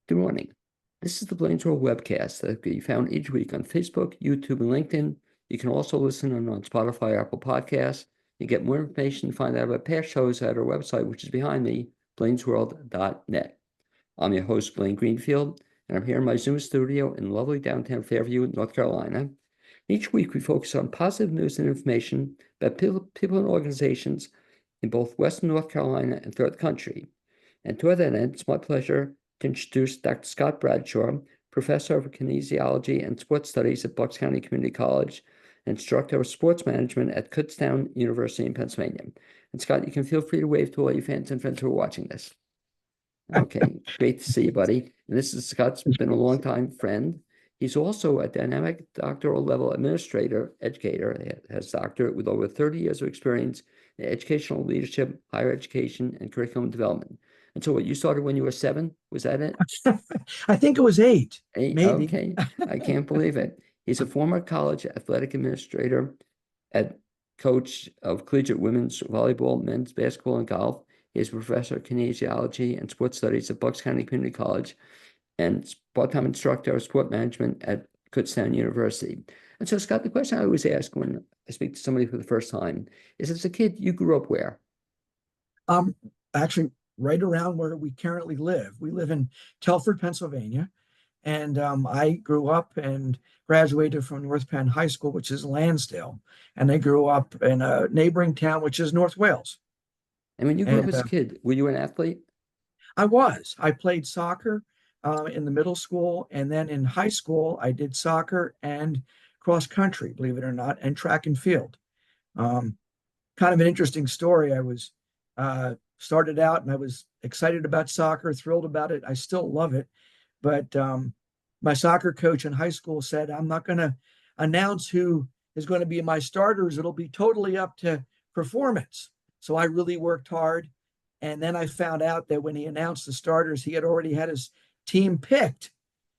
Good morning. This is the Blaine's World webcast that can be found each week on Facebook, YouTube, and LinkedIn. You can also listen on Spotify, Apple Podcasts. You get more information, find out about past shows at our website, which is behind me, blainesworld.net. I'm your host, Blaine Greenfield, and I'm here in my Zoom studio in lovely downtown Fairview, North Carolina. Each week, we focus on positive news and information about people and organizations in both Western North Carolina and throughout the country. And to that end, it's my pleasure to introduce Dr. Scott Bradshaw, Professor of Kinesiology and Sports Studies at Bucks County Community College, and Instructor of Sports Management at Kutztown University in Pennsylvania. And Scott, you can feel free to wave to all your fans and friends who are watching this. Okay, great to see you, buddy. And this is Scott's been a long-time friend. He's also a dynamic doctoral level administrator, educator, has doctorate with over 30 years of experience in educational leadership, higher education, and curriculum development. And so what, you started when you were 7? Was that it? I think it was 8, 8? maybe. Okay, I can't believe it. He's a former college athletic administrator and coach of collegiate women's volleyball, men's basketball, and golf. He is a professor of kinesiology and sports studies at Bucks County Community College and part-time instructor of sport management at Kutztown University. And so, Scott, the question I always ask when I speak to somebody for the first time is, as a kid, you grew up where? Actually, right around where we currently live. We live in Telford, Pennsylvania, and I grew up and graduated from North Penn High School, which is Lansdale, and I grew up in a neighboring town, which is North Wales. And when you grew up And as a kid, were you an athlete? I played soccer in the middle school, and then in high school, I did soccer and cross country, believe it or not, and track and field. Um, Kind of an interesting story. I was started out and I was excited about soccer, thrilled about it. I still love it, but my soccer coach in high school said, "I'm not going to announce who is going to be my starters. It'll be totally up to performance." So I really worked hard, and then I found out that when he announced the starters, he had already had his team picked.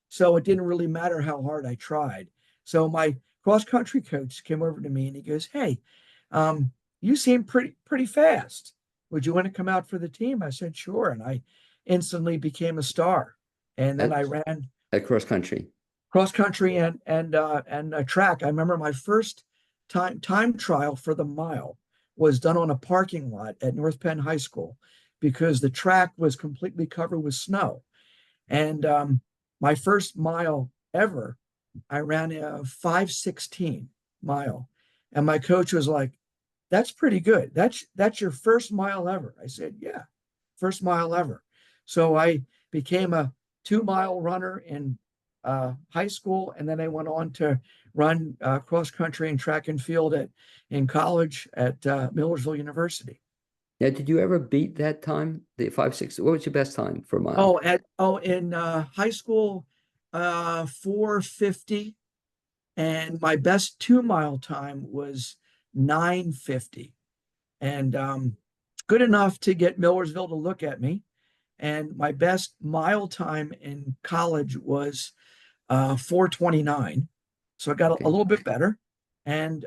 So it didn't really matter how hard I tried. So my cross country coach came over to me and he goes, "Hey, you seem pretty fast. Would you want to come out for the team?" I said, "Sure." And I instantly became a star. And then At, I ran at cross country. cross country and track. I remember my first time trial for the mile was done on a parking lot at North Penn High School because the track was completely covered with snow. And my first mile ever, I ran a 5:16 mile. And my coach was like, "That's pretty good. That's your first mile ever." I said, "Yeah, first mile ever." So I became a 2-mile runner in high school, and then I went on to run cross country and track and field in college at Millersville University. Now, did you ever beat that time, the 5:6? What was your best time for a mile? In high school, 4:50, and my best 2-mile time was 9:50, and good enough to get Millersville to look at me. And my best mile time in college was 4:29, so I got a Okay. little bit better. And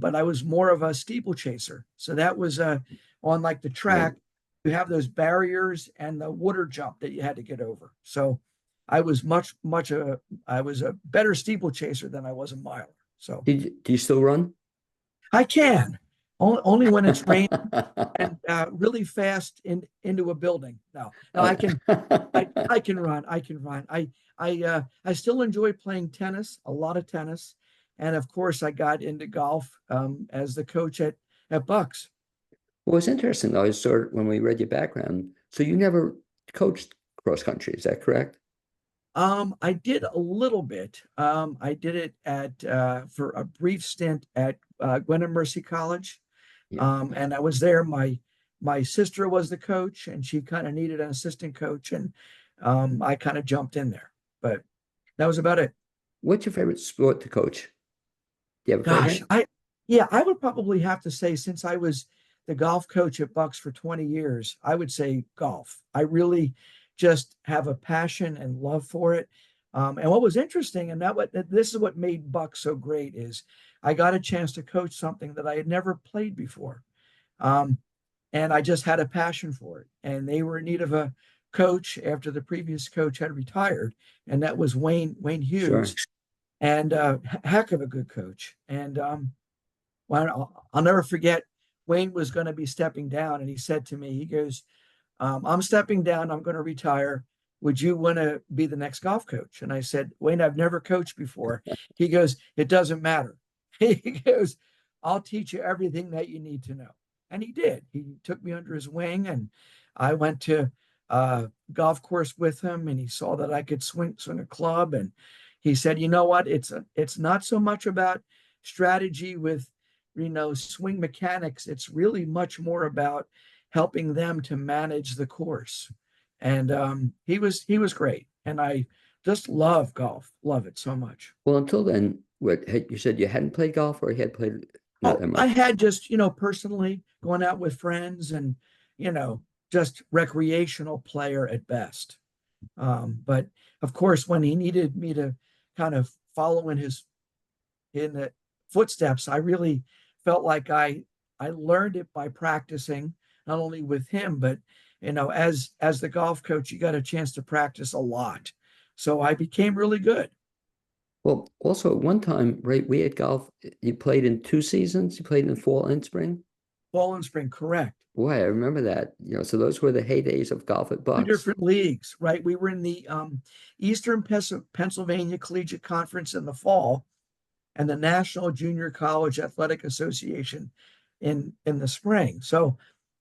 but I was more of a steeplechaser, so that was on like the Right. track. You have those barriers and the water jump that you had to get over. So I was I was a better steeplechaser than I was a miler. So Do you still run? I can only when it's raining and really fast into a building. No, Uh, I can run. I can run. I still enjoy playing tennis, a lot of tennis, and of course I got into golf as the coach at Bucks. Well, it's interesting though, is sort of when we read your background. So you never coached cross country, is that correct? I did a little bit. I did it at for a brief stint at Gwen Mercy College, Yeah. and I was there. My sister was the coach, and she kind of needed an assistant coach, and I kind of jumped in there. But that was about it. What's your favorite sport to coach? Do you have a Gosh, favorite? I would probably have to say since I was the golf coach at Bucks for 20 years, I would say golf. I really just have a passion and love for it. And what was interesting, and this is what made Bucks so great, is I got a chance to coach something that I had never played before. Um, and I just had a passion for it. And they were in need of a coach after the previous coach had retired, and that was Wayne Sure. Hughes, and heck of a good coach. And well, I'll never forget. Wayne was going to be stepping down, and he said to me, he goes, I'm stepping down. I'm going to retire. Would you want to be the next golf coach? And I said, Wayne, I've never coached before. He goes, it doesn't matter. He goes, I'll teach you everything that you need to know. And he did. He took me under his wing, and I went to golf course with him, and he saw that I could swing a club. And he said, you know what? It's not so much about strategy with, swing mechanics. It's really much more about helping them to manage the course. And he was great. And I just love golf, love it so much. Well, until then, you said you hadn't played golf or you had played not Oh, that I much? had just, personally going out with friends and, you know, just recreational player at best. But of course, when he needed me to kind of follow in the footsteps, I really felt like I learned it by practicing, not only with him, but as the golf coach, you got a chance to practice a lot. So I became really good. Well, also at one time, right, we had golf. You played in 2 seasons. You played in fall and spring. Fall and spring, correct. Boy, I remember that. So those were the heydays of golf at Two Bucks. different leagues, right? We were in the Eastern Pennsylvania Collegiate Conference in the fall, and the National Junior College Athletic Association in the spring. So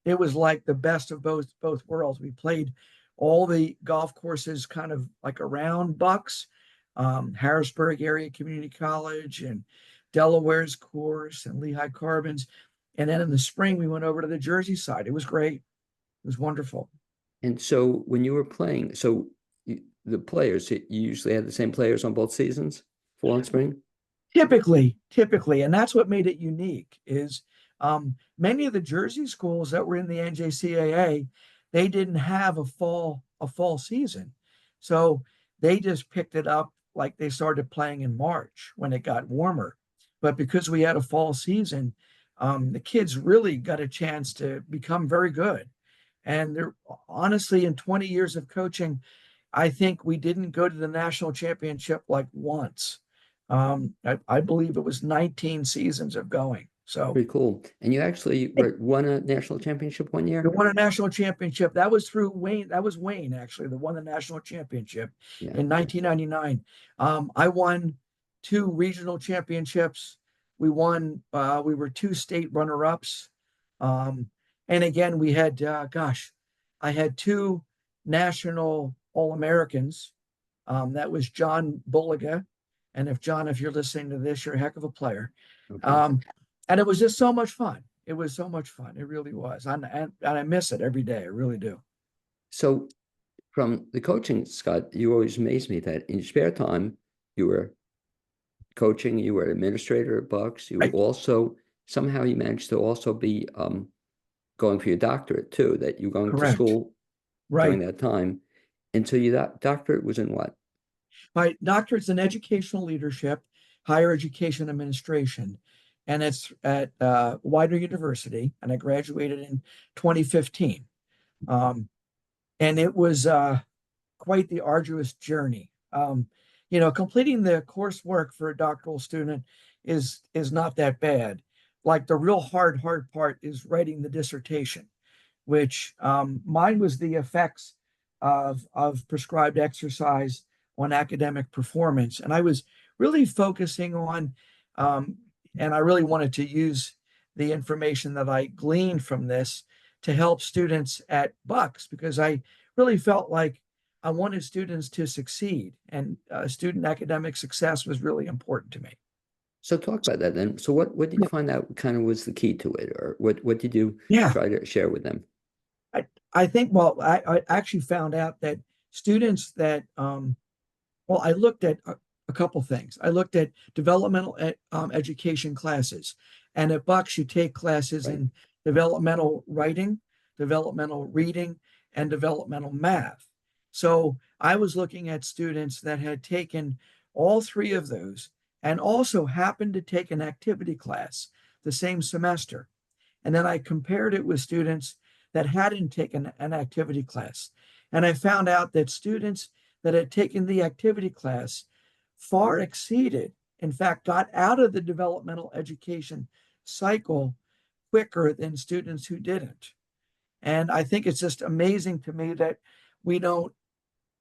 it was like the best of both worlds. We played all the golf courses kind of like around Bucks, Harrisburg Area Community College, and Delaware's course, and Lehigh Carbons. And then in the spring, we went over to the Jersey side. It was great. It was wonderful. And so when you were playing, the players, you usually had the same players on both seasons, fall and spring? Typically, and that's what made it unique is many of the Jersey schools that were in the NJCAA, they didn't have a fall season, so they just picked it up like they started playing in March when it got warmer. But because we had a fall season, the kids really got a chance to become very good. And they're honestly, in 20 years of coaching, I think we didn't go to the national championship like once. I believe it was 19 seasons of going. So Pretty cool. And you actually won a national championship one we year? won a national championship. That was through Wayne. That was Wayne actually that won the national championship Yeah. in 1999. I won two regional championships. We were two state runner-ups. Um, and again, we had, I had two national All-Americans. That was John Bulliga. And if you're listening to this, you're a heck of a player. Okay. Um, and it was just so much fun. It was so much fun. It really was. And I miss it every day. I really do. So from the coaching, Scott, you always amaze me that in your spare time, you were coaching, you were an administrator at Bucks, you were Right. also somehow you managed to also be going for your doctorate too, that you were going to Correct. school during Right. that time. And so your doctorate was in what? My doctorate's in educational leadership, higher education administration, and it's at Widener University. And I graduated in 2015. Um, and it was quite the arduous journey. Completing the coursework for a doctoral student is not that bad. Like the real hard part is writing the dissertation, which mine was the effects of prescribed exercise on academic performance. And I was really focusing on, um, and I really wanted to use the information that I gleaned from this to help students at Bucks because I really felt like I wanted students to succeed, and student academic success was really important to me. So talk about that then. So what did you find out kind of was the key to it, or what did you Yeah, try to share with them? I think, well, I actually found out that students that, well, I looked at a couple things. I looked at developmental education classes. And at Bucks, you take classes Right. in developmental writing, developmental reading, and developmental math. So I was looking at students that had taken all three of those and also happened to take an activity class the same semester. And then I compared it with students that hadn't taken an activity class. And I found out that students that had taken the activity class far exceeded, in fact, got out of the developmental education cycle quicker than students who didn't. And I think it's just amazing to me that we don't,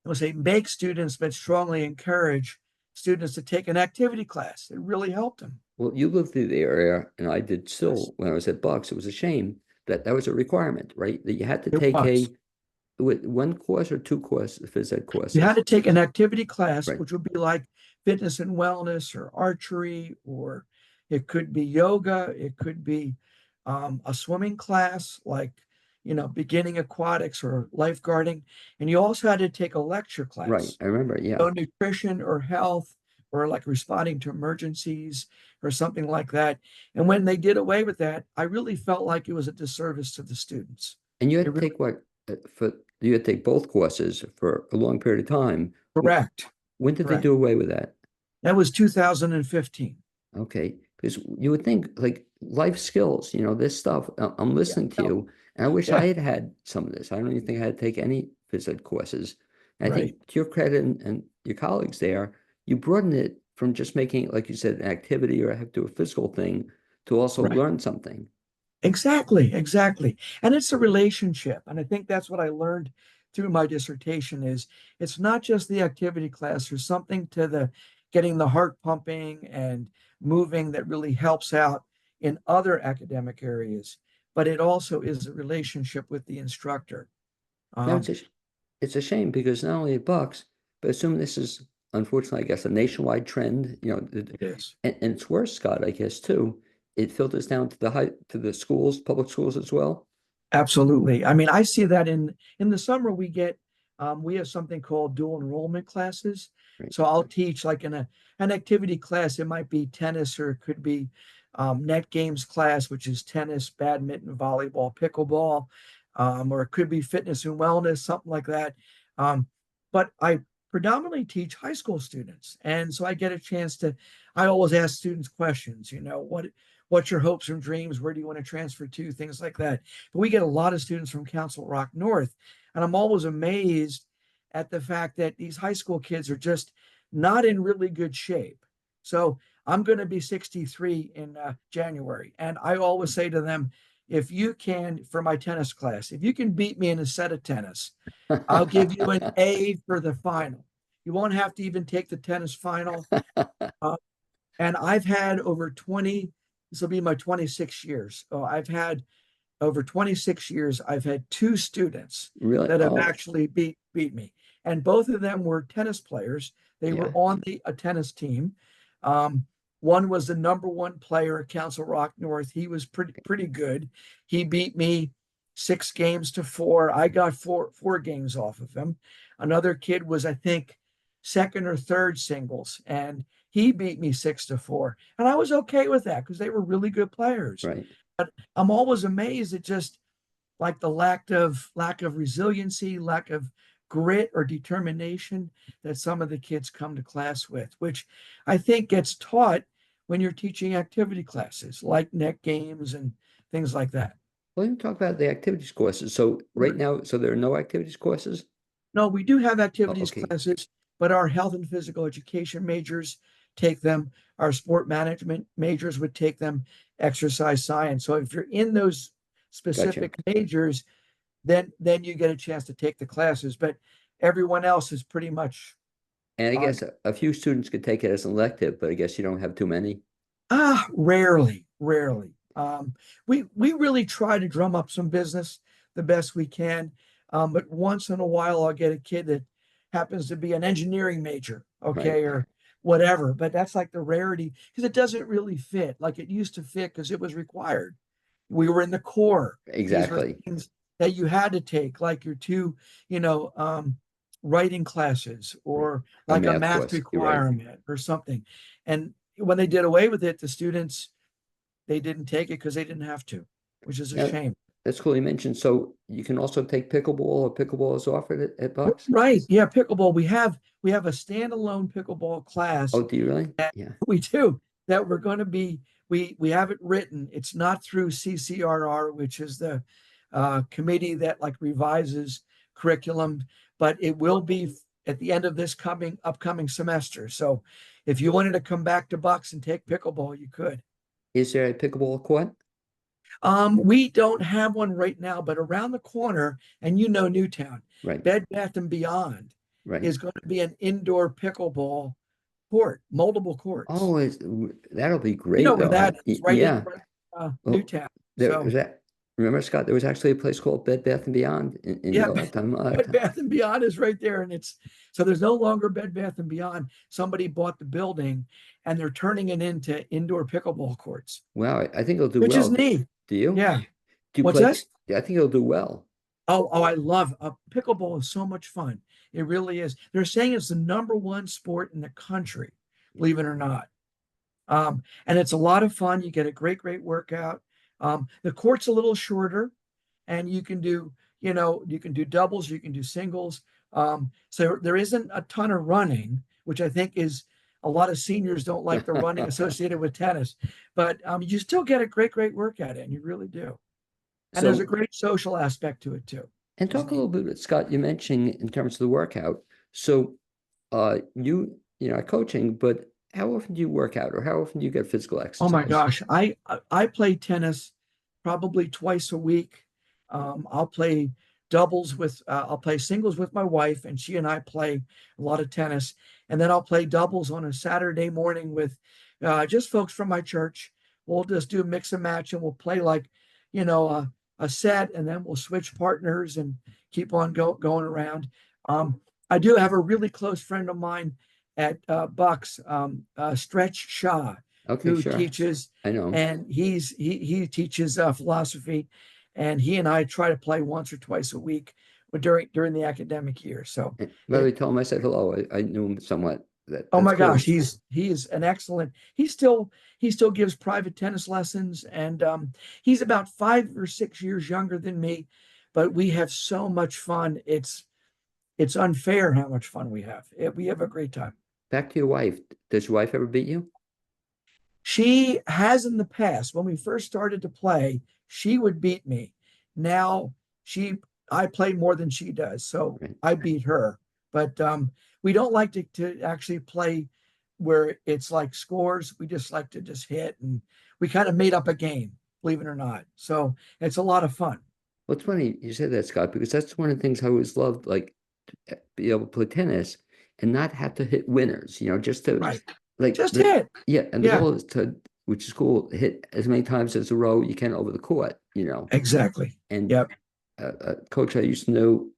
let's say, make students, but strongly encourage students to take an activity class. It really helped them. Well, you lived through the area, and I did Yes, still when I was at Bucks. It was a shame that that was a requirement, right? That you had to it take was. one course or two courses, phys ed You had courses, to take an activity class, right? which would be like fitness and wellness or archery, or it could be yoga, it could be a swimming class, like, beginning aquatics or lifeguarding. And you also had to take a lecture Right. class, I remember. Yeah. nutrition or health, or like responding to emergencies or something like that. And when they did away with that, I really felt like it was a disservice to the students. And you It had to really take what for you had to take both courses for a long period of time. correct. When did they Correct. do away with that? That was 2015. Okay, because you would think like life skills, this stuff. I'm Yeah. listening to No. you, and I wish I Yeah. had had some of this. I don't even think I had to take any phys ed courses. And I Right. think to your credit and your colleagues there, you broaden it from just making it, like you said, an activity or have to do a physical thing to also Right. learn something. Exactly. Exactly. And it's a relationship. And I think that's what I learned through my dissertation is it's not just the activity class. There's something to the getting the heart pumping and moving that really helps out in other academic areas. But it also is a relationship with the instructor. Now Um, it's a shame because not only at Bucks, but assuming this is unfortunately, I guess, a nationwide trend, it is. and it's worse, Scott, I guess, too. It filters down to the schools, public schools as well. Absolutely. I mean, I see that in the summer we have something called dual enrollment classes. Right. So I'll teach like in an activity class. It might be tennis or it could be net games class, which is tennis, badminton, volleyball, pickleball, or it could be fitness and wellness, something like that. Um, but I predominantly teach high school students, and so I get a chance to. I always ask students questions. What's your hopes and dreams? Where do you want to transfer to? Things like that. But we get a lot of students from Council Rock North, and I'm always amazed at the fact that these high school kids are just not in really good shape. So I'm going to be 63 in January, and I always say to them, if you can, for my tennis class, if you can beat me in a set of tennis, I'll give you an A for the final. You won't have to even take the tennis final. Uh, and I've had over 20, this will be my 26 years. So I've had over 26 years, I've had two students Really? that have Oh, actually beat me. And both of them were tennis players. They were yeah. on a tennis team. Um, one was the number one player at Council Rock North. He was pretty good. He beat me 6 games to 4. I got four games off of him. Another kid was, I think, second or third singles, and he beat me 6-4. And I was okay with that because they were really good players. Right. I'm always amazed at just like the lack of resiliency, lack of grit or determination that some of the kids come to class with, which I think gets taught when you're teaching activity classes like net games and things like that. Well, you talk about the activities courses. So right Sure. now, so there are no activities courses? No, we do have Oh, activities okay. classes, but our health and physical education majors take them. Our sport management majors would take them, exercise science. So if you're in those Gotcha. specific majors, then you get a chance to take the classes. But everyone else is pretty much And I on. guess a few students could take it as an elective, but I guess you don't have too many. Rarely, rarely. We really try to drum up some business the best we can. But once in a while, I'll get a kid that happens to be an engineering major, Right. okay, or whatever. But that's like the rarity because it doesn't really fit like it used to fit because it was required. We were in the core. These were Exactly. things that you had to take, like your two, you know, writing classes Right. or A like a math math course. You're right. requirement or something. And when they did away with it, the students they didn't take it because they didn't have to, which is a Now, shame. that's cool you mentioned. So you can also take pickleball or pickleball is offered at Bucks? Right. Yeah, pickleball. We have a standalone pickleball class Oh, do you really? Yeah. we do that we're going to be we have it written. It's not through CCRR, which is the committee that like revises curriculum, but it will be at the end of this upcoming semester. So if you wanted to come back to Bucks and take pickleball, you could. Is there a pickleball court? We don't have one right now, but around the corner, and you know Newtown, Right, Bed Bath and Beyond right. is going to be an indoor pickleball court, multiple courts. Oh, that'll be You know great where though. that is, right in Yeah. Well, Newtown. there So was that. Remember, Scott, there was actually a place called Bed Bath and Beyond in yeah, your lifetime. Bed Bath and Beyond is right there, and it's so there's no longer Bed Bath and Beyond. Somebody bought the building, and they're turning it into indoor pickleball courts, Wow, I think he'll do which is well. neat. Do you? Yeah. Do you What's play? this? Yeah, I think he'll do well. Oh, I love pickleball is so much fun. It really is. They're saying it's the number one sport in the country, believe it or not. And it's a lot of fun. You get a great workout. The court's a little shorter, and you can do doubles, you can do singles. So there isn't a ton of running, which I think is a lot of seniors don't like the running associated with tennis, but you still get a great workout in. You really do. And there's a So, great social aspect to it too. and Which is talk a neat. little bit, Scott, you mentioned in terms of the workout. So, coaching, but how often do you work out, or how often do you get physical Oh my exercise? gosh, I play tennis probably twice a week. I'll play I'll play singles with my wife, and she and I play a lot of tennis. And then I'll play doubles on a Saturday morning with just folks from my church. We'll just do mix and match, and we'll play like, you know, a set, and then we'll switch partners and keep on going around. Um, I do have a really close friend of mine at Bucks, Stretch Shaw, Okay, who sure. teaches, I know. and he teaches philosophy, and he and I try to play once or twice a week during the academic year. So By the it, way, tell him I said hello. I knew him somewhat. oh That's my gosh, cool. he's an excellent. He still gives private tennis lessons, and he's about 5 or 6 years younger than me, but we have so much fun. It's unfair how much fun we have. We have a great time. Back to your wife. Does your wife ever beat you? She has in the past, when we first started to play, she would beat me. Now she I play more than she does, so Right. I beat her. But we don't like to actually play where it's like scores. We just like to just hit, and we kind of made up a game, believe it or not. So it's a lot of fun. Well, it's funny you said that, Scott, because that's one of the things I always loved, like be able to play tennis and not have to hit winners, just to Right. like Just hit. yeah, and the Yeah, goal is to, which is cool, hit as many times as a row you can over the court. exactly. And Yep. a coach I used to know,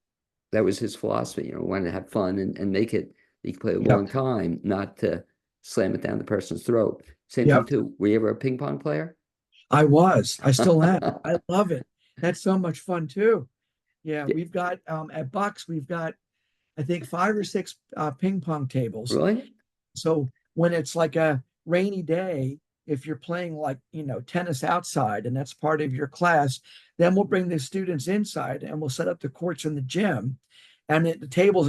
that was his philosophy, wanted to have fun and make it, you can play a Yep. long time, not to slam it down the person's throat. Same thing Yep. too. Were you ever a ping pong player? I was. I still am. I love it. That's so much fun too. Yeah, Yeah, we've got at Bucks, we've got I think 5 or 6 ping pong tables. really? So when it's like a rainy day, if you're playing like, tennis outside and that's part of your class, then we'll bring the students inside and we'll set up the courts in the gym and the tables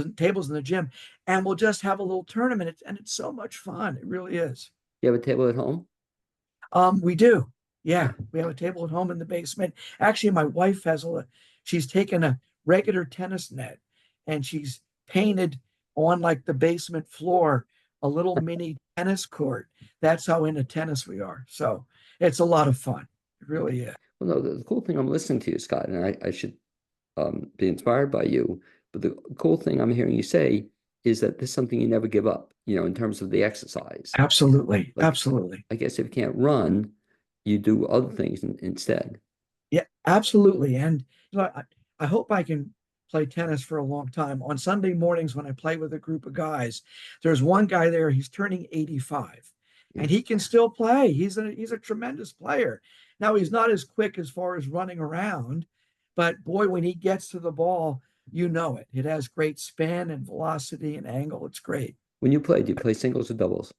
in the gym, and we'll just have a little tournament. And it's so much fun. It really is. You have a table at home? We do. Yeah, we have a table at home in the basement. Actually, my wife she's taken a regular tennis net and she's painted on like the basement floor a little mini tennis court. That's how into tennis we are. So it's a lot of fun. It really is. Well, no, the cool thing, I'm listening to you, Scott, and I should be inspired by you. But the cool thing I'm hearing you say is that this is something you never give up, in terms of the exercise. Absolutely. Like, Absolutely. I guess if you can't run, you do other things instead. Yeah, absolutely. And I hope I can play tennis for a long time. On Sunday mornings, when I play with a group of guys, there's one guy there, he's turning 85 Yeah. and he can still play. He's a tremendous player. Now he's not as quick as far as running around, but boy, when he gets to the ball, you know it. It has great spin and velocity and angle. It's great. When you play, do you play singles or doubles?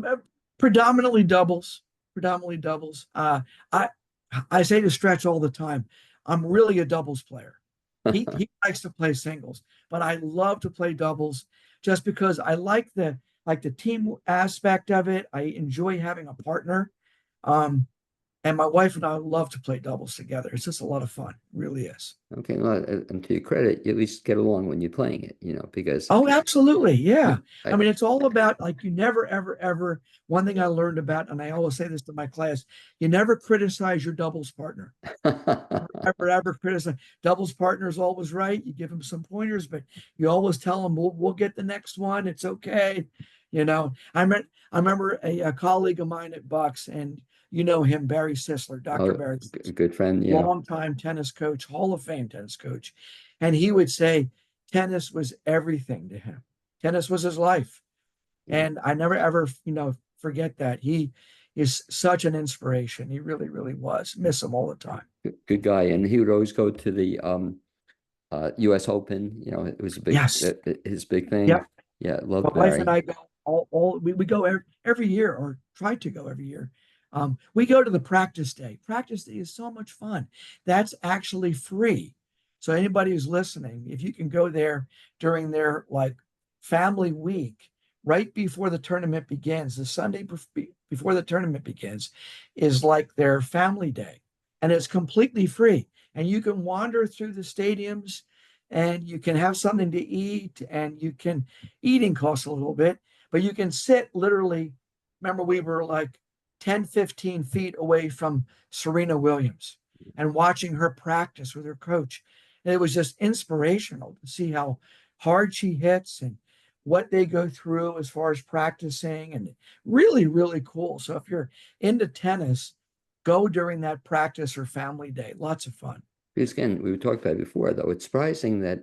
Uh, Predominantly doubles. Predominantly doubles. I I say to Stretch all the time, I'm really a doubles player. He likes to play singles, but I love to play doubles just because I like the team aspect of it. I enjoy having a partner. Um, And my wife and I love to play doubles together. It's just a lot of fun. It really is. Okay, well, and to your credit, you at least get along when you're playing it, because Oh, absolutely. Yeah. I I, mean, it's all about like you never, ever, ever. One thing I learned about, and I always say this to my class, you never criticize your doubles partner. Ever, ever criticize. Doubles partner is always right. You give them some pointers, but you always tell them, we'll get the next one. It's okay. I remember a colleague of mine at Bucks, and you know him, Barry Sisler, Dr. oh, Barry Sisler, good friend, yeah. longtime tennis coach, Hall of Fame tennis coach. And he would say tennis was everything to him. Tennis was his life. Yeah. And I never ever, forget that. He is such an inspiration. He really, really was. Miss him all the time. Good guy, and he would always go to the U.S. Open. It was a big Yes. his big thing. Yep. Yeah, My loved wife and Barry. I go we go every year or try to go every year. We go to the practice day. Practice day is so much fun. That's actually free. So anybody who's listening, if you can go there during their like family week, right before the tournament begins, the Sunday before the tournament begins, is like their family day, and it's completely free. And you can wander through the stadiums, and you can have something to eat, and you can eating costs a little bit, but you can sit literally. Remember, we were like 10, 15 feet away from Serena Williams and watching her practice with her coach. And it was just inspirational to see how hard she hits and what they go through as far as practicing, and really, really cool. So if you're into tennis, go during that practice or family day. Lots of fun. Because again, we talked about it before, though. It's surprising that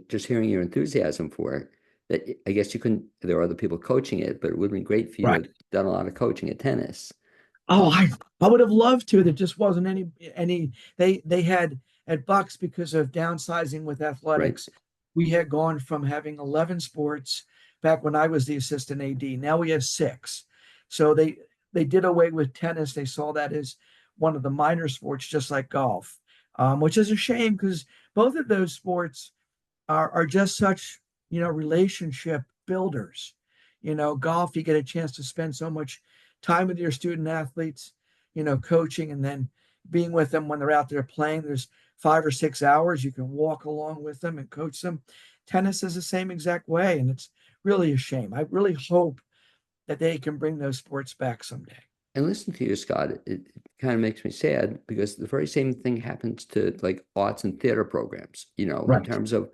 just hearing your enthusiasm for it, that I guess you couldn't, there are other people coaching it, but it would have been great for you to Right. have done a lot of coaching at tennis. Oh, Um, I would have loved to. There just wasn't any they had at Bucks because of downsizing with right. athletics. We had gone from having 11 sports back when I was the assistant AD. Now we have six. So they did away with tennis. They saw that as one of the minor sports, just like golf, which is a shame because both of those sports are just such, relationship builders. Golf, you get a chance to spend so much time with your student athletes, coaching and then being with them when they're out there playing. There's 5 or 6 hours. You can walk along with them and coach them. Tennis is the same exact way. And it's really a shame. I really hope that they can bring those sports back someday. And listen to you, Scott, it kind of makes me sad because the very same thing happens to like arts and theater programs, in Right. terms of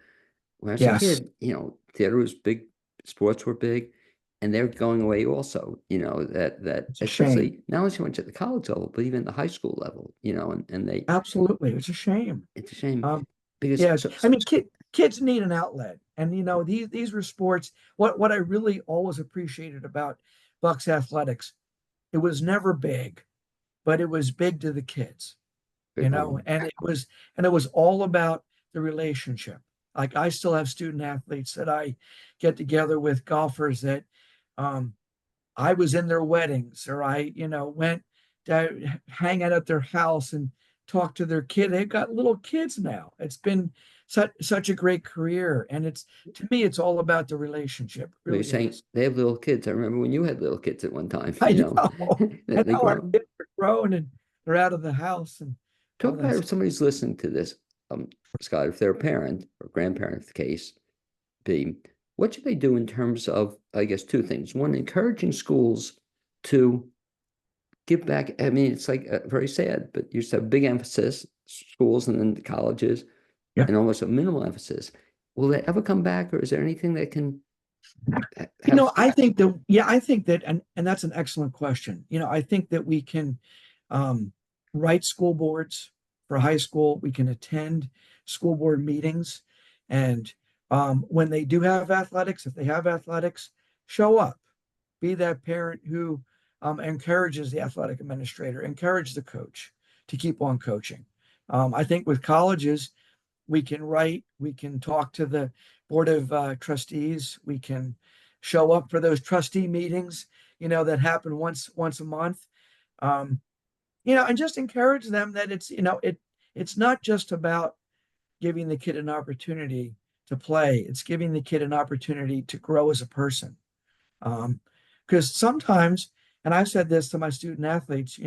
when I was a Yes. kid, theater was big, sports were big, and they're going away also, that It's a shame. especially not only so much at the college level, but even the high school level, and they, Absolutely. It's a shame. it's a shame Um, because Yeah, I mean, kids need an outlet, and these were sports. What I really always appreciated about Bucks athletics, it was never big, but it was big to the kids, good point. and it was all about the relationship. Like I still have student athletes that I get together with, golfers that um, I was in their weddings, or I, went to hang out at their house and talk to their kid. They've got little kids now. It's been such a great career. And to me, it's all about the relationship. It Well, you're really saying is. they have little kids. I remember when you had little kids at one time, I know. I they know our grow. kids are grown and they're out of the house and Talk all about that if stuff. somebody's listening to this, Scott, if they're a parent or grandparent, if the case be, what should they do in terms of, I guess, two things. One, encouraging schools to give back. I mean, it's like very sad, but you used to have big emphasis, schools and then the colleges, Yeah. and almost a minimal emphasis. Will they ever come back, or is there anything that can have? I think that, and that's an excellent question. I think that we can write school boards for high school. We can attend school board meetings. And when they do have athletics, if they have athletics, show up. Be that parent who encourages the athletic administrator, encourage the coach to keep on coaching. I think with colleges, we can write, we can talk to the board of trustees, we can show up for those trustee meetings, that happen once a month. Um, and just encourage them that it's not just about giving the kid an opportunity to play. It's giving the kid an opportunity to grow as a person. Because sometimes, and I've said this to my student athletes,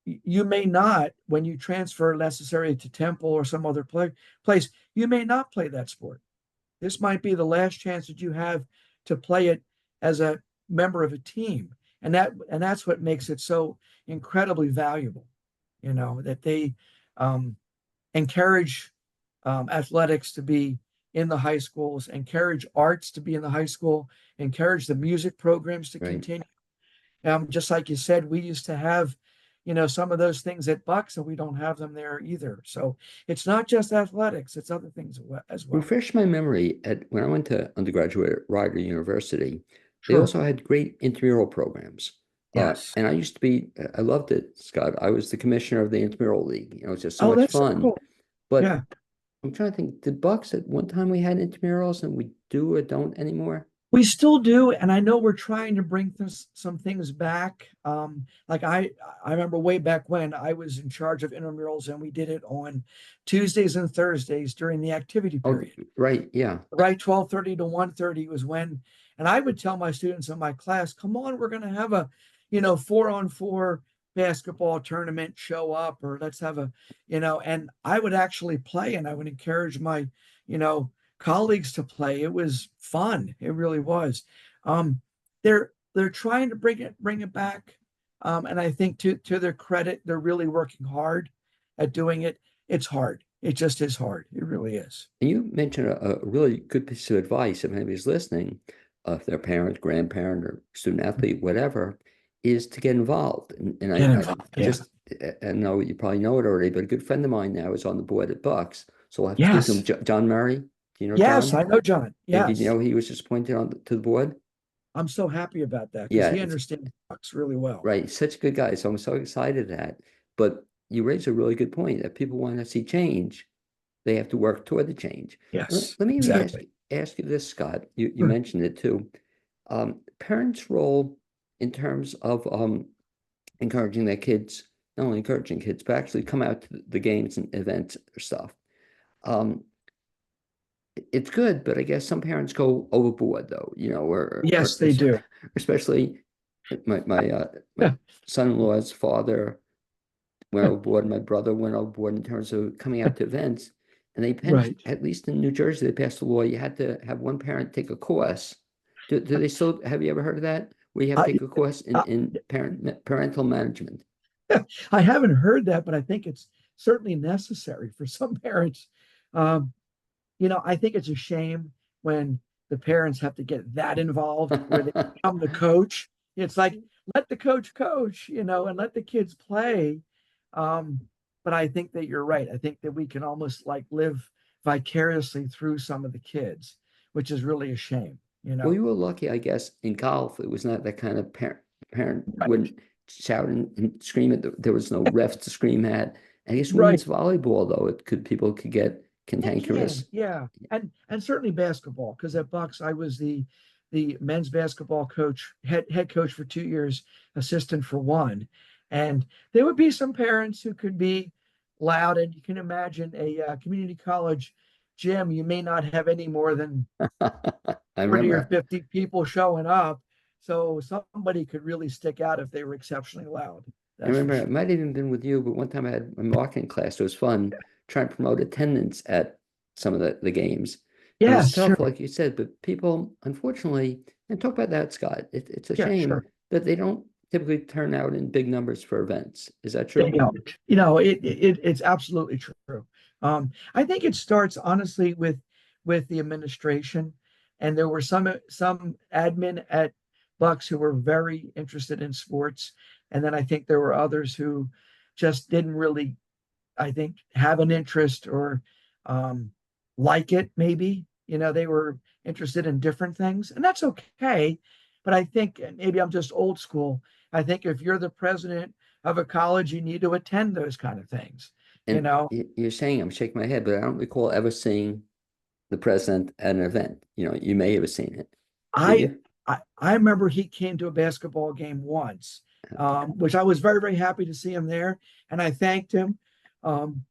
you may not, when you transfer necessarily to Temple or some other place, you may not play that sport. This might be the last chance that you have to play it as a member of a team. And that's what makes it so incredibly valuable, that they um, encourage athletics to be in the high schools, encourage arts to be in the high school, encourage the music programs to Right. continue. Just like you said, we used to have, some of those things at Bucks, and we don't have them there either. So it's not just athletics; it's other things as well. Refresh my memory. When I went to undergraduate at Rider University, they Sure. also had great intramural programs. Yes. And I used to be, I loved it, Scott. I was the commissioner of the intramural league. It's just so Oh, much that's so fun. cool. But Yeah. I'm trying to think, the Bucks at one time we had intramurals and we do or don't anymore? We still do, and I know we're trying to bring some things back. Like I remember way back when I was in charge of intramurals, and we did it on Tuesdays and Thursdays during the activity Oh, period. right. Yeah. Right, 12:30 to 1:30 was when, and I would tell my students in my class, come on, we're going to have a, 4-on-4 basketball tournament, show up, or let's have a, and I would actually play, and I would encourage my, you know, colleagues to play. It was fun. It really was. Um, they're trying to bring it back. And I think to their credit, they're really working hard at doing it. It's hard. It just is hard. It really is. And you mentioned a really good piece of advice if anybody's listening, if their parent, grandparent, or student athlete, whatever, is to get involved. And Get I involved. Yeah. just, I know you probably know it already, but a good friend of mine now is on the board at Bucks. So I'll have to speak to him. Yes. John Murray. Do you know Yes, John? I know John. And did you Yes. know he was just appointed on to the board? I'm so happy about that because Yeah, he it's understands Bucks really well. right. Such a good guy. So I'm so excited at. But you raise a really good point. If people want to see change, they have to work toward the change. Yes, Let me even exactly. ask you this, Scott. You Sure. mentioned it too. Parents' role in terms of encouraging their kids, not only encouraging kids, but actually come out to the games and events or stuff. Um, it's good, but I guess some parents go overboard though, Yes, they do. especially my Yeah, son-in-law's father went overboard, my brother went overboard in terms of coming out to events. And they passed, right. at least in New Jersey, they passed a law. You had to have one parent take a course. Do they still, have you ever heard of that? Where you have to I, take a course I, in parental management. I haven't heard that, but I think it's certainly necessary for some parents. Um, I think it's a shame when the parents have to get that involved where they become the coach. It's like, let the coach coach, and let the kids play. Um, but I think that you're right. I think that we can almost like live vicariously through some of the kids, which is really a shame, Well, you were lucky, I guess, in golf. It was not that kind of parent Right. wouldn't shout and scream at. There was no refs to scream at. I guess Right. women's volleyball, though, people could get It can, cantankerous. yeah, and certainly basketball. Because at Bucks, I was the men's basketball coach, head coach for 2 years, assistant for one, and there would be some parents who could be loud. And you can imagine a community college gym. You may not have any more than I 40 or remember 50 people showing up, so somebody could really stick out if they were exceptionally loud. I That's for remember it sure. might have even been with you, but one time I had a marketing class. It was fun trying to promote attendance at some of the games. And it was Yes, tough, sure. like you said, but people, unfortunately, and talk about that, Scott. It's a Yeah, shame sure. that they don't typically turn out in big numbers for events. Is that They true? don't. It's absolutely true. I think it starts honestly with the administration, and there were some admin at Bucks who were very interested in sports, and then I think there were others who just didn't really, I think, have an interest or um, like it. Maybe they were interested in different things, and that's okay. But I think, and maybe I'm just old school. I think if you're the president of a college, you need to attend those kind of things. You And know, you're saying I'm shaking my head, but I don't recall ever seeing the president at an event. You may have seen it. Did I you? I remember he came to a basketball game once, Okay. which I was very happy to see him there, and I thanked him. Um,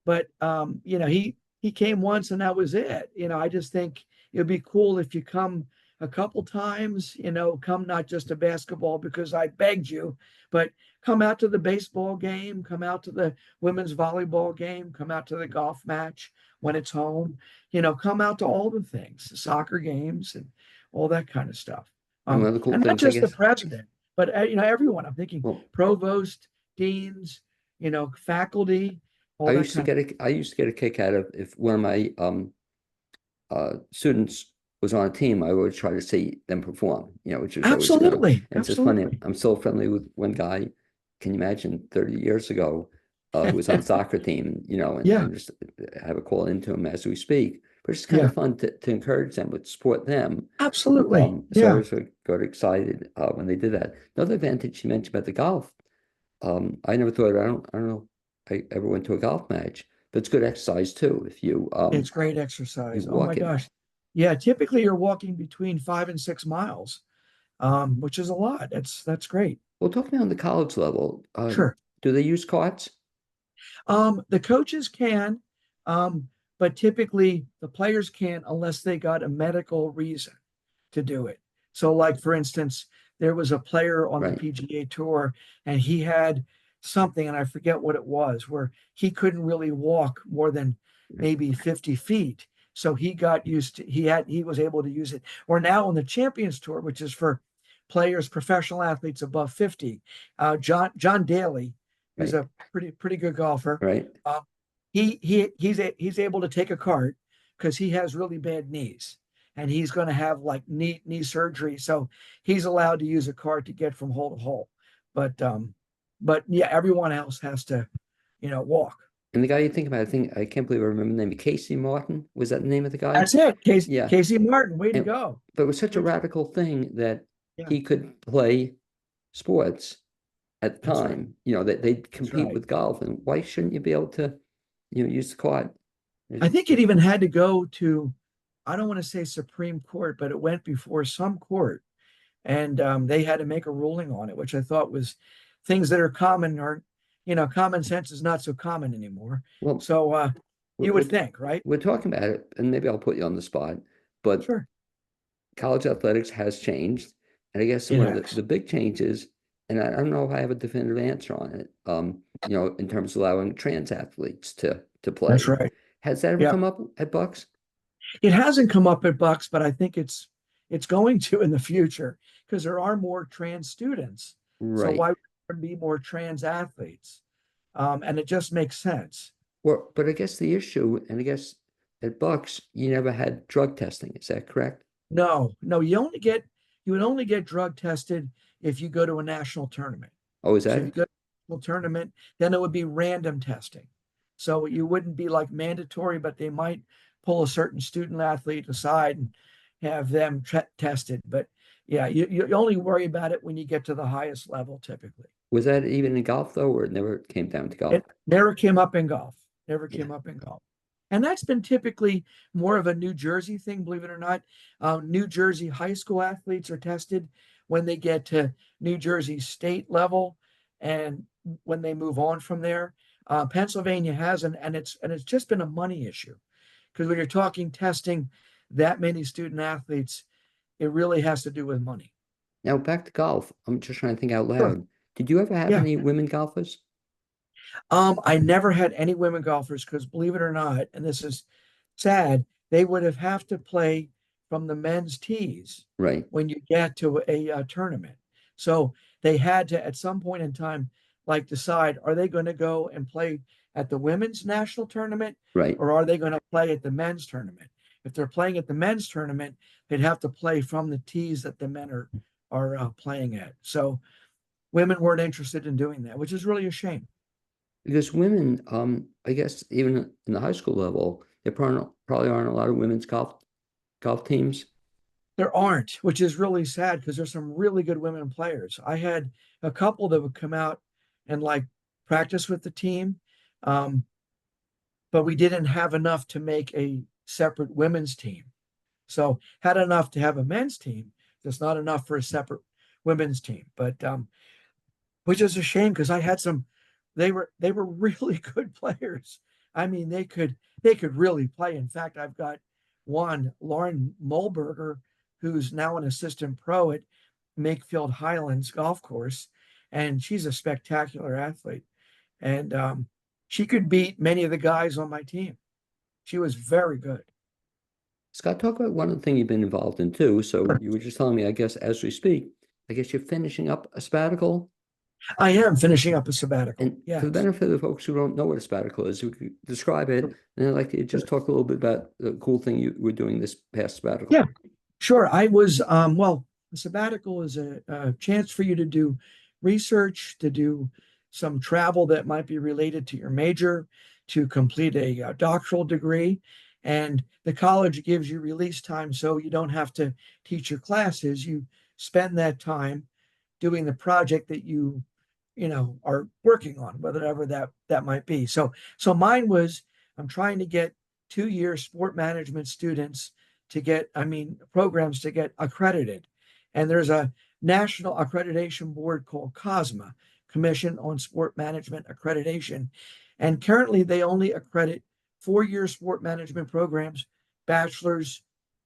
but he came once and that was it. I just think it would be cool if you come a couple times, come not just to basketball because I begged you, but come out to the baseball game, come out to the women's volleyball game, come out to the golf match when it's home, come out to all the things, soccer games and all that kind of stuff. And one of the cool And not things, I just the guess, president, but everyone. I'm thinking well, provost, deans, faculty, all that kind of. I used to get a kick out of if one of my students was on a team, I would try to see them perform, which was always kind of, Absolutely, and it's just funny. absolutely. I'm so friendly with one guy, can you imagine 30 years ago, who was on soccer team, Yeah, and just have a call into him as we speak. But it's kind yeah, of fun to encourage them, but support them. absolutely. So I Yeah. was got excited when they did that. Another advantage you mentioned about the golf, I never thought, I don't know, I ever went to a golf match, but it's good exercise too if It's great you exercise. Oh my walk it. gosh. Yeah, typically you're walking between 5 and 6 miles, which is a lot. That's great. Well, talking on the college level, Sure. do they use carts? The coaches can, um, but typically the players can't unless they got a medical reason to do it. So, like for instance, there was a player on the Right. PGA Tour, and he had something, and I forget what it was, where he couldn't really walk more than maybe 50 feet. So he got used to he was able to use it. Or now on the Champions Tour, which is for players, professional athletes above 50, John Daly, who's Right. a pretty good golfer. Right. Um, he's able to take a cart because he has really bad knees, and he's going to have like knee surgery, so he's allowed to use a cart to get from hole to hole. But yeah, everyone else has to walk. And the guy you think about, I can't believe I remember the name. Casey Martin, was that the name of the guy? That's it. Yeah. Casey Martin, way to And go. but it was such a Good. radical thing that Yeah, he could play sports at the that's right. time. That they'd That's compete right. with golf. And why shouldn't you be able to, use the cart? I think it even had to go to, I don't want to say Supreme Court, but it went before some court, and they had to make a ruling on it, which I thought was things that are common, or common sense is not so common anymore. Well, So we're, you would we're, think, right? we're talking about it, and maybe I'll put you on the spot, but Sure, college athletics has changed. And I guess it one of has. the big changes, and I don't know if I have a definitive answer on it, in terms of allowing trans athletes to That's play. right. Has that ever Yeah, come up at Bucks? it hasn't come up at Bucks, but I think it's going to in the future because there are more trans students. So Right. why would there be more trans athletes? And it just makes sense. Well, but I guess the issue, and I guess at Bucks, you never had drug testing. Is that correct? No, no, you would only get drug tested if you go to a national tournament. Oh, is So if you that? go to a national tournament, then it would be random testing. So you wouldn't be like mandatory, but they might pull a certain student athlete aside and have them tested. But yeah, you only worry about it when you get to the highest level typically. Was that even in golf though, or it never came down to golf? It never came up in golf. Never Yeah. came up in golf. And that's been typically more of a New Jersey thing, believe it or not. New Jersey high school athletes are tested when they get to New Jersey state level, and when they move on from there. Pennsylvania hasn't, and it's just been a money issue because when you're talking testing that many student athletes, it really has to do with money. Now back to golf. I'm just trying to think out Sure. loud. Did you ever have Yeah. any women golfers? I never had any women golfers because, believe it or not, and this is sad, they would have to play from the men's tees Right. when you get to a tournament. So they had to, at some point in time, like decide, are they going to go and play at the women's national tournament, Right. or are they going to play at the men's tournament? If they're playing at the men's tournament, they'd have to play from the tees that the men are playing at. So women weren't interested in doing that, which is really a shame. Because women, I guess even in the high school level, there probably aren't a lot of women's golf teams. There aren't, which is really sad because there's some really good women players. I had a couple that would come out and like practice with the team, um, but we didn't have enough to make a separate women's team. So had enough to have a men's team, just not enough for a separate women's team. But which is a shame because I had some. They were really good players. I mean, they could really play. In fact, I've got one, Lauren Mulberger, who's now an assistant pro at Makefield Highlands Golf Course, and she's a spectacular athlete. And she could beat many of the guys on my team. She was very good. Scott, talk about one other thing you've been involved in too. So Sure. you were just telling me, I guess, as we speak, I guess you're finishing up a sabbatical. I am finishing up a sabbatical. And for the Yes. benefit of the folks who don't know what a sabbatical is, you could describe it. And I'd like to just talk a little bit about the cool thing you were doing this past sabbatical. Yeah, sure. I was, well, a sabbatical is a chance for you to do research, to do some travel that might be related to your major, to complete a doctoral degree. And the college gives you release time so you don't have to teach your classes. You spend that time doing the project that you are working on, whatever that might be. So mine was, I'm trying to get 2 year sport management students to get, I mean, programs to get accredited. And there's a national accreditation board called COSMA, Commission on Sport Management Accreditation. And currently they only accredit 4 year sport management programs, bachelor's,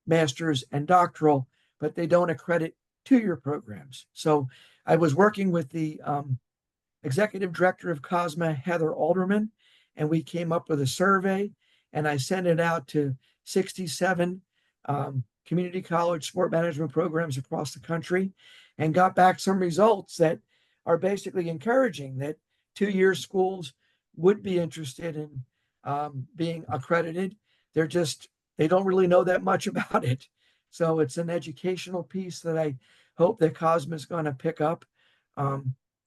master's, and doctoral, but they don't accredit 2 year programs. So I was working with the executive director of COSMA, Heather Alderman, and we came up with a survey, and I sent it out to 67 community college sport management programs across the country and got back some results that are basically encouraging that 2 year schools would be interested in being accredited. They don't really know that much about it. So it's an educational piece that I hope that COSMA is going to pick up. But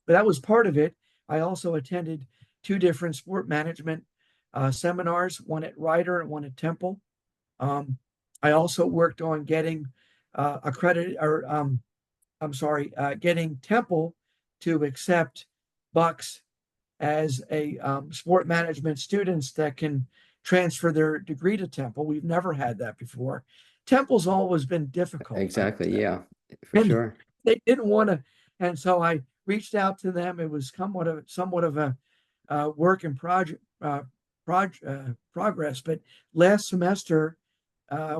that was part of it. I also attended 2 different sport management seminars, one at Rider and one at Temple. I also worked on getting accredited, or getting Temple to accept Bucks as a sport management students that can transfer their degree to Temple. We've never had that before. Temple's always been difficult. Exactly. Yeah, for And sure. they didn't want to, and so I reached out to them. It was somewhat of a work in progress. But last semester,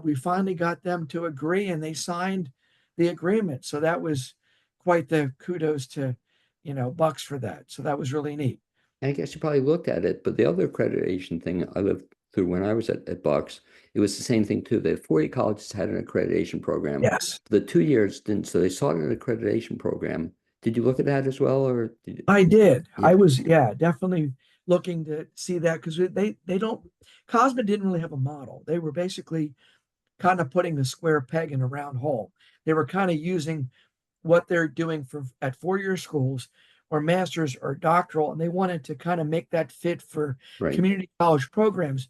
we finally got them to agree, and they signed the agreement. So that was quite the kudos to Bucks for that. So that was really neat. And I guess you probably looked at it, but the other accreditation thing I lived through when I was at Bucks, it was the same thing too. The 40 colleges had an accreditation program. Yes, The 2 years didn't, so they started an accreditation program. Did you look at that as well, or did you? I did. Yeah, I was, yeah, definitely looking to see that because they don't, Cosmo didn't really have a model. They were basically kind of putting the square peg in a round hole. They were kind of using what they're doing at 4 year schools or masters or doctoral, and they wanted to kind of make that fit for right. community college programs,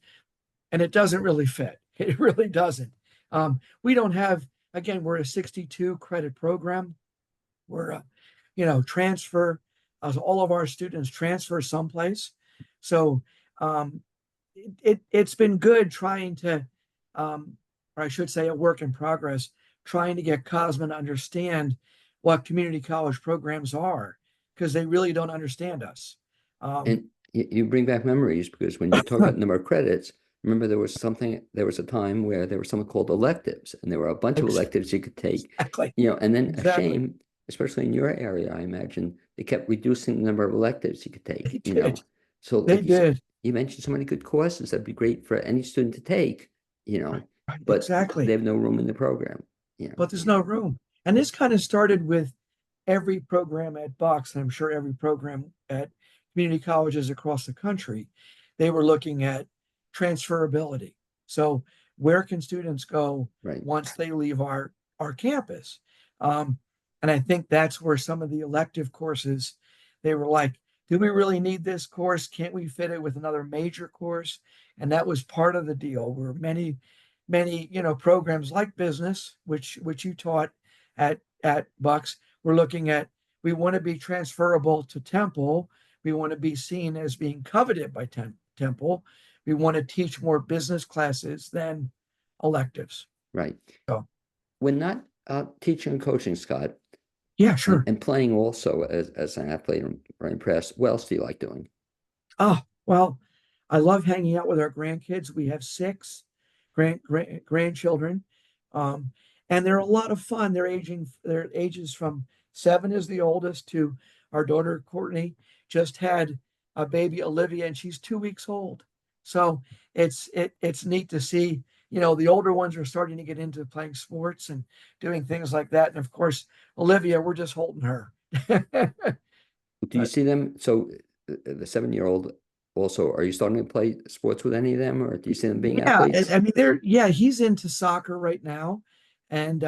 and it doesn't really fit. It really doesn't. We don't have, again, we're a 62 credit program. We're transfer, all of our students transfer someplace. So it's been good trying to, or I should say, a work in progress, trying to get Cosman to understand what community college programs are because they really don't understand us. And you bring back memories because when you talk about number of credits, remember there was a time where there was something called electives, and there were a bunch of electives you could take, Exactly. and then a Exactly. shame, especially in your area, I imagine they kept reducing the number of electives you could They take, did. So They like you said, did. you mentioned so many good courses that'd be great for any student to take, Right, but exactly. they have no room in the program, But there's no room. And this kind of started with every program at Bucks, and I'm sure every program at community colleges across the country. They were looking at transferability. So where can students go Right. once they leave our campus? And I think that's where some of the elective courses, they were like, do we really need this course? Can't we fit it with another major course? And that was part of the deal where many programs like business, which you taught at Bucks, we're looking at, we want to be transferable to Temple. We want to be seen as being coveted by Temple. We want to teach more business classes than electives. Right. So, When not teaching and coaching, Scott, yeah, sure. and playing also as an athlete or impressed, what else do you like doing? Oh, well, I love hanging out with our grandkids. We have 6 grandchildren. and they're a lot of fun. Their ages from 7 is the oldest to our daughter Courtney just had a baby Olivia, and she's 2 weeks old. So it's neat to see, the older ones are starting to get into playing sports and doing things like that. And of course, Olivia, we're just holding her. Do you But see them? So the 7-year-old also, are you starting to play sports with any of them, or do you see them being yeah, athletes? I mean, he's into soccer right now, and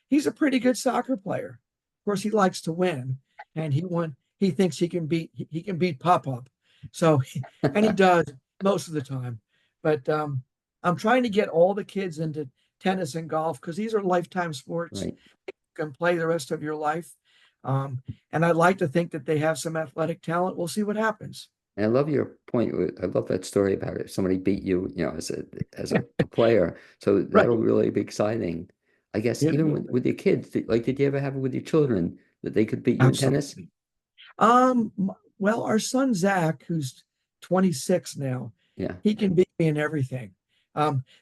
he's a pretty good soccer player. Of course, he likes to win, and he thinks he can beat Pop Up, so and he does most of the time. But I'm trying to get all the kids into tennis and golf because these are lifetime sports. Right. You can play the rest of your life, and I'd like to think that they have some athletic talent. We'll see what happens. And I love your point. I love that story about if somebody beat you, as a player. So Right. that'll really be exciting. I guess It even will with be. your kids, did you ever have it with your children that they could beat you in tennis? Absolutely. Well, our son Zach, who's 26 now, Yeah. he can beat me in everything.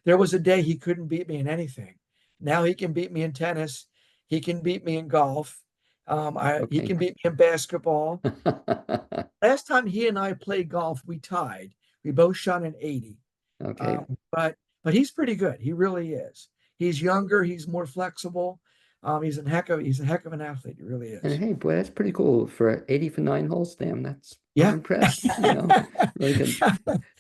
There was a day he couldn't beat me in anything. Now he can beat me in tennis. He can beat me in golf. He Okay. can beat me in basketball. Last time he and I played golf, we tied. We both shot an 80. Okay. But he's pretty good. He really is. He's younger. He's more flexible. He's a heck of an athlete. He really And is. hey, boy, that's pretty cool for 80 for 9 holes. Damn, I'm Yeah. impressed, really good.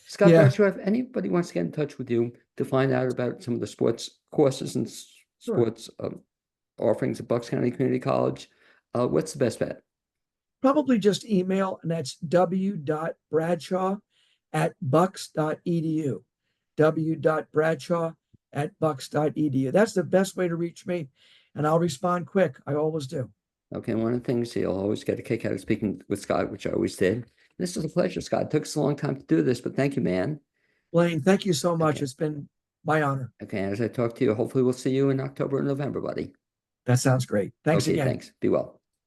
Scott Yeah. Bradshaw, if anybody wants to get in touch with you to find out about some of the sports courses and Sure. sports offerings at Bucks County Community College, what's the best bet? Probably just email, and that's w.bradshaw@bucks.edu. w.bradshaw@bucks.edu. That's the best way to reach me, and I'll respond quick. I always do. Okay, one of the things you'll always get a kick out of speaking with Scott, which I always did. This is a pleasure, Scott. It took us a long time to do this, but thank you, man. Blaine, thank you so much. Okay. It's been my honor. Okay, as I talk to you, hopefully we'll see you in October and November, buddy. That sounds great. Thanks Okay, again. thanks. Be well.